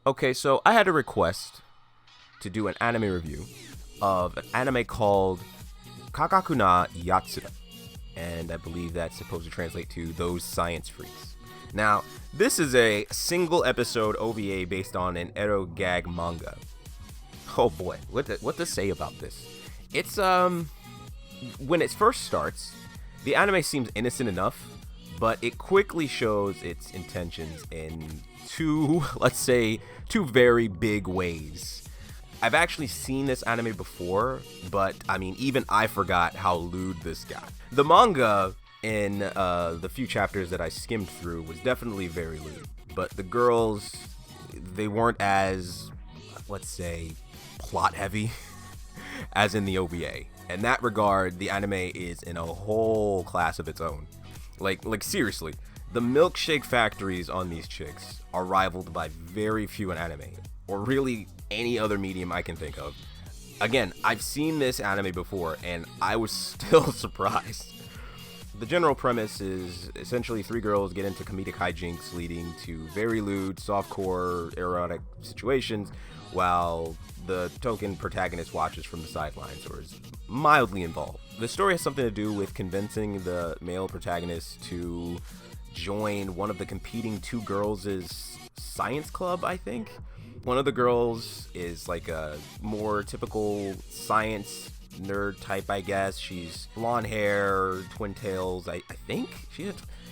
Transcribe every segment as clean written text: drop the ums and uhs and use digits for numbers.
Okay, so I had a request to do an anime review of an anime called Kagaku na Yatsura, and I believe that's supposed to translate to Those Science Freaks. Now, this is a single episode OVA based on an ero gag manga. Oh boy, what to say about this? It's when it first starts, the anime seems innocent enough, but it quickly shows its intentions in let's say, two very big ways. I've actually seen this anime before, but I mean, even I forgot how lewd this got. The manga in the few chapters that I skimmed through was definitely very lewd, but the girls, they weren't as, let's say, plot heavy as in the OVA. In that regard, the anime is in a whole class of its own. Like seriously, the milkshake factories on these chicks are rivaled by very few in anime, or really any other medium I can think of. Again, I've seen this anime before, and I was still surprised. The general premise is essentially three girls get into comedic hijinks leading to very lewd, softcore, erotic situations, while the token protagonist watches from the sidelines or is mildly involved. The story has something to do with convincing the male protagonist to join one of the competing two girls' science club, I think. One of the girls is like a more typical science nerd type, I guess. She's blonde hair, twin tails, I think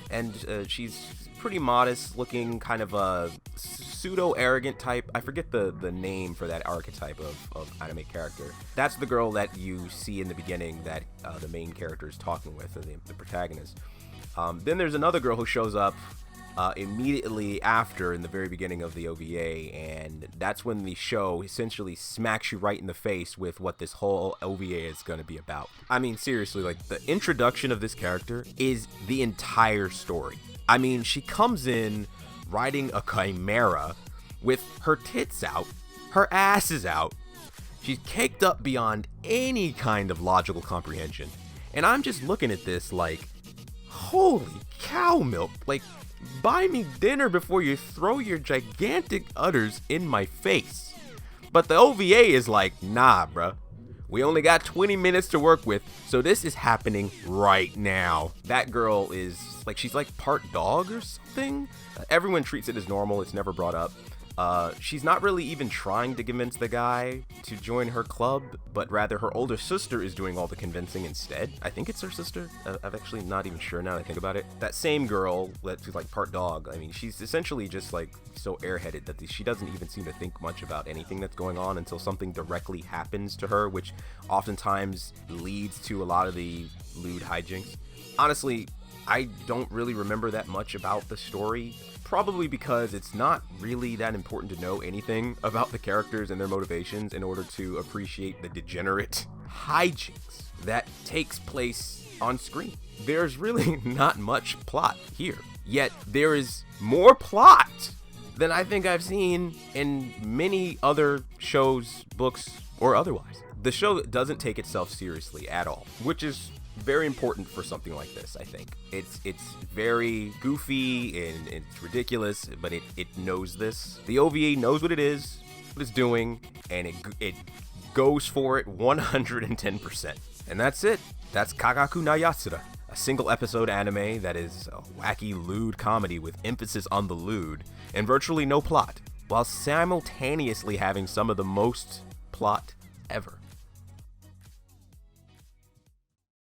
and she's pretty modest looking, kind of a pseudo arrogant type. I forget the name for that archetype of anime character. That's the girl that you see in the beginning that the main character is talking with, or the protagonist. Then there's another girl who shows up immediately after, in the very beginning of the OVA, and that's when the show essentially smacks you right in the face with what this whole OVA is going to be about. I mean, seriously, like, the introduction of this character is the entire story. I mean, she comes in riding a chimera with her tits out, her ass is out, she's caked up beyond any kind of logical comprehension, and I'm just looking at this like, holy cow milk, like, buy me dinner before you throw your gigantic udders in my face. But the OVA is like, nah, bruh. We only got 20 minutes to work with, so this is happening right now. That girl is, like, she's like part dog or something? Everyone treats it as normal, it's never brought up. She's not really even trying to convince the guy to join her club, but rather her older sister is doing all the convincing instead. I think it's her sister. I'm actually not even sure now that I think about it. That same girl that's like part dog, I mean, she's essentially just like so airheaded that she doesn't even seem to think much about anything that's going on until something directly happens to her, which oftentimes leads to a lot of the lewd hijinks. Honestly, I don't really remember that much about the story. Probably because it's not really that important to know anything about the characters and their motivations in order to appreciate the degenerate hijinks that takes place on screen. There's really not much plot here, yet there is more plot than I think I've seen in many other shows, books, or otherwise. The show doesn't take itself seriously at all, which is very important for something like this, I think. It's very goofy and it's ridiculous, but it knows this. The OVA knows what it is, what it's doing, and it goes for it 110%. And that's it. That's Kagaku na Yatsura, a single episode anime that is a wacky lewd comedy with emphasis on the lewd and virtually no plot, while simultaneously having some of the most plot ever.